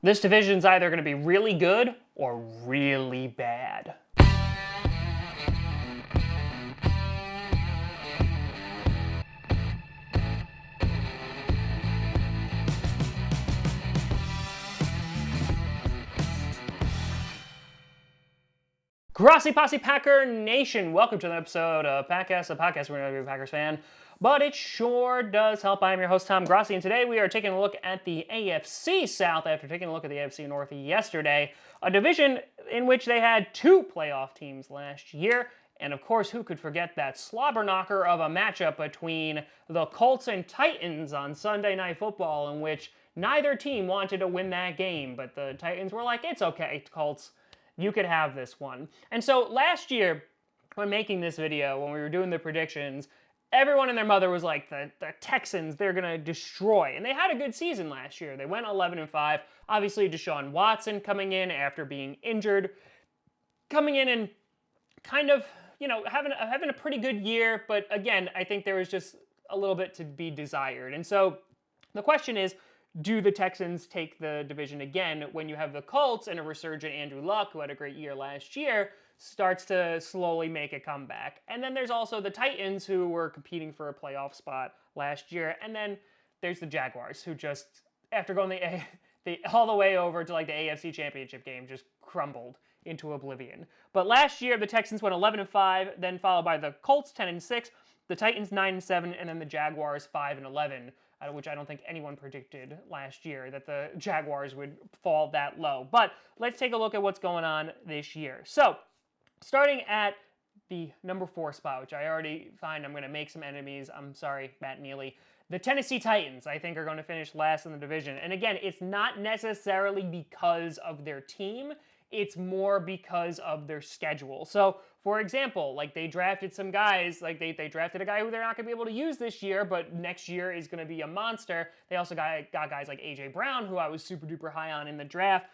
This division's either going to be really good or really bad. Grossi Posse Packer Nation, welcome to an episode of Packcast, a podcast where you're a Packers fan, but it sure does help. I'm your host, Tom Grossi, and today we are taking a look at the AFC South after taking a look at the AFC North yesterday, a division in which they had two playoff teams last year, and of course, who could forget that slobber knocker of a matchup between the Colts and Titans on Sunday Night Football, in which neither team wanted to win that game, but the Titans were like, it's okay, Colts. You could have this one. And so last year, when making this video, when we were doing the predictions, everyone and their mother was like, the Texans, they're going to destroy. And they had a good season last year. They went 11-5. Obviously, Deshaun Watson coming in after being injured, coming in and kind of, having a pretty good year. But again, I think there was just a little bit to be desired. And so the question is, do the Texans take the division again when you have the Colts and a resurgent Andrew Luck, who had a great year last year, starts to slowly make a comeback? And then there's also the Titans, who were competing for a playoff spot last year. And then there's the Jaguars, who just, after going all the way over to like the AFC Championship game, just crumbled into oblivion. But last year, the Texans went 11-5, then followed by the Colts 10-6, the Titans 9-7, and then the Jaguars 5-11. Which I don't think anyone predicted last year, that the Jaguars would fall that low. But let's take a look at what's going on this year. So, starting at the number 4 spot, which I already find I'm going to make some enemies. I'm sorry, Matt Neely. The Tennessee Titans, I think, are going to finish last in the division. And again, it's not necessarily because of their team. It's more because of their schedule. So, for example, like they drafted some guys, like they drafted a guy who they're not going to be able to use this year, but next year is going to be a monster. They also got guys like A.J. Brown, who I was super duper high on in the draft.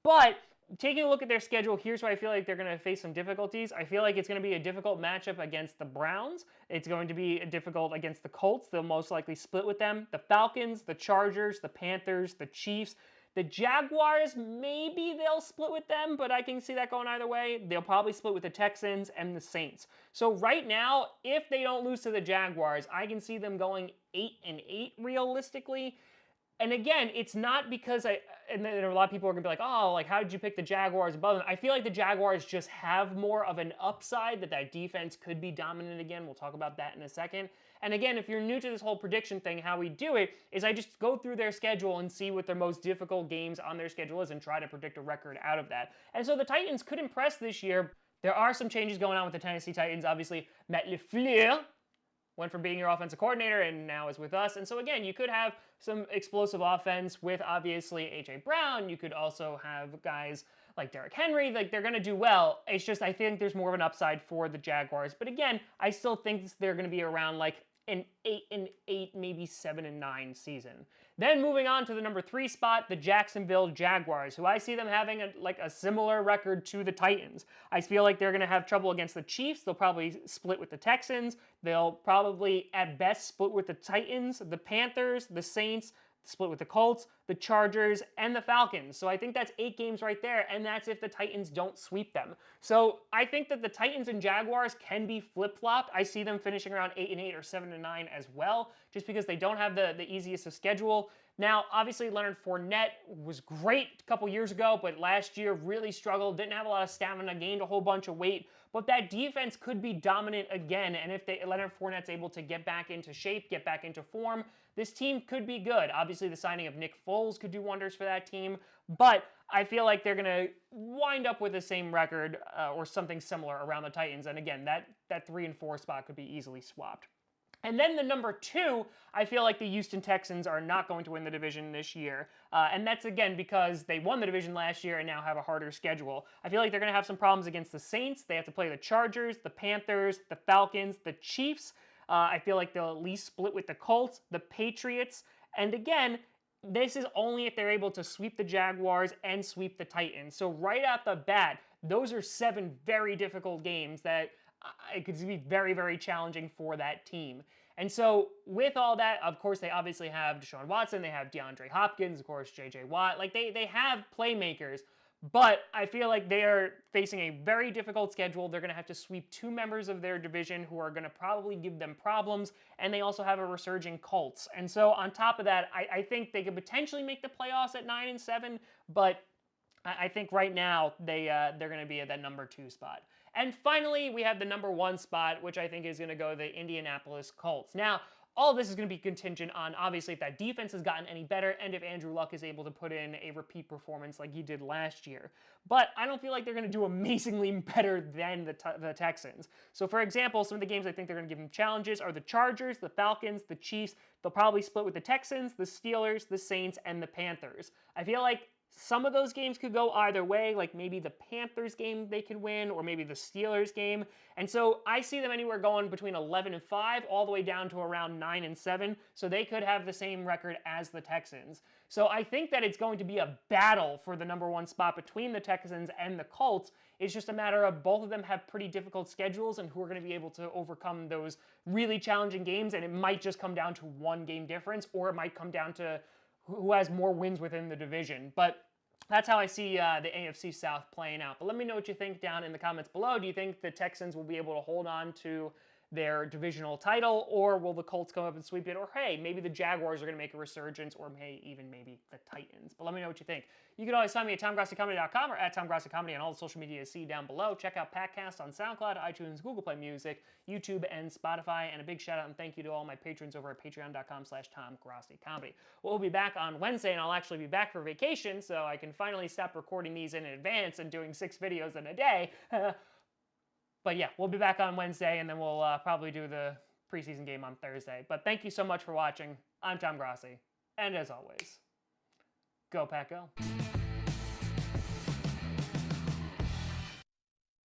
But taking a look at their schedule, here's where I feel like they're going to face some difficulties. I feel like it's going to be a difficult matchup against the Browns. It's going to be difficult against the Colts. They'll most likely split with them. The Falcons, the Chargers, the Panthers, the Chiefs. The Jaguars, maybe they'll split with them, but I can see that going either way. They'll probably split with the Texans and the Saints. So right now, if they don't lose to the Jaguars, I can see them going 8-8 realistically. And again, it's not because and then a lot of people are going to be like, oh, like, how did you pick the Jaguars above them? I feel like the Jaguars just have more of an upside, that defense could be dominant again. We'll talk about that in a second. And again, if you're new to this whole prediction thing, how we do it is I just go through their schedule and see what their most difficult games on their schedule is and try to predict a record out of that. And so the Titans could impress this year. There are some changes going on with the Tennessee Titans. Obviously, Matt LaFleur went from being your offensive coordinator and now is with us. And so again, you could have some explosive offense with obviously A.J. Brown. You could also have guys like Derrick Henry. Like, they're going to do well. It's just I think there's more of an upside for the Jaguars. But again, I still think they're going to be around like an 8-8, maybe 7-9 season. Then moving on to the number 3 spot, the Jacksonville Jaguars, who I see them having a similar record to the Titans. I feel like they're going to have trouble against the Chiefs. They'll probably split with the Texans. They'll probably, at best, split with the Titans, the Panthers, the Saints, split with the Colts, the Chargers, and the Falcons. So I think that's 8 games right there, and that's if the Titans don't sweep them. So I think that the Titans and Jaguars can be flip-flopped. I see them finishing around 8-8 or 7-9 as well, just because they don't have the easiest of schedule. Now, obviously, Leonard Fournette was great a couple years ago, but last year really struggled, didn't have a lot of stamina, gained a whole bunch of weight. But that defense could be dominant again, and if Leonard Fournette's able to get back into shape, get back into form, this team could be good. Obviously, the signing of Nick Foles could do wonders for that team, but I feel like they're going to wind up with the same record or something similar around the Titans. And again, that 3 and 4 spot could be easily swapped. And then the number 2, I feel like the Houston Texans are not going to win the division this year. And that's, again, because they won the division last year and now have a harder schedule. I feel like they're going to have some problems against the Saints. They have to play the Chargers, the Panthers, the Falcons, the Chiefs. I feel like they'll at least split with the Colts, the Patriots. And again, this is only if they're able to sweep the Jaguars and sweep the Titans. So right out the bat, those are 7 very difficult games that it could be very, very challenging for that team. And so with all that, of course, they obviously have Deshaun Watson, they have DeAndre Hopkins, of course, J.J. Watt. Like, they have playmakers, but I feel like they are facing a very difficult schedule. They're going to have to sweep 2 members of their division who are going to probably give them problems, and they also have a resurging Colts. And so on top of that, I think they could potentially make the playoffs at 9-7, but I think right now they're going to be at that number 2 spot. And finally, we have the number 1 spot, which I think is going to go to the Indianapolis Colts. Now, all of this is going to be contingent on, obviously, if that defense has gotten any better and if Andrew Luck is able to put in a repeat performance like he did last year. But I don't feel like they're going to do amazingly better than the Texans. So, for example, some of the games I think they're going to give them challenges are the Chargers, the Falcons, the Chiefs. They'll probably split with the Texans, the Steelers, the Saints, and the Panthers. I feel like some of those games could go either way, like maybe the Panthers game they could win, or maybe the Steelers game. And so I see them anywhere going between 11-5 all the way down to around 9-7, so they could have the same record as the Texans. So I think that it's going to be a battle for the number 1 spot between the Texans and the Colts. It's just a matter of both of them have pretty difficult schedules and who are going to be able to overcome those really challenging games, and it might just come down to 1 game difference, or it might come down to who has more wins within the division. But that's how I see the AFC South playing out. But let me know what you think down in the comments below. Do you think the Texans will be able to hold on to their divisional title, or will the Colts come up and sweep it? Or hey, maybe the Jaguars are going to make a resurgence, or even maybe the Titans. But let me know what you think. You can always find me at TomGrossiComedy.com or at TomGrossiComedy on all the social media you see down below. Check out Patcast on SoundCloud, iTunes, Google Play Music, YouTube, and Spotify. And a big shout out and thank you to all my patrons over at patreon.com/TomGrossiComedy. We'll be back on Wednesday, and I'll actually be back for vacation, so I can finally stop recording these in advance and doing 6 videos in a day. But yeah, we'll be back on Wednesday, and then we'll probably do the preseason game on Thursday. But thank you so much for watching. I'm Tom Grossi, and as always, go Pack Go.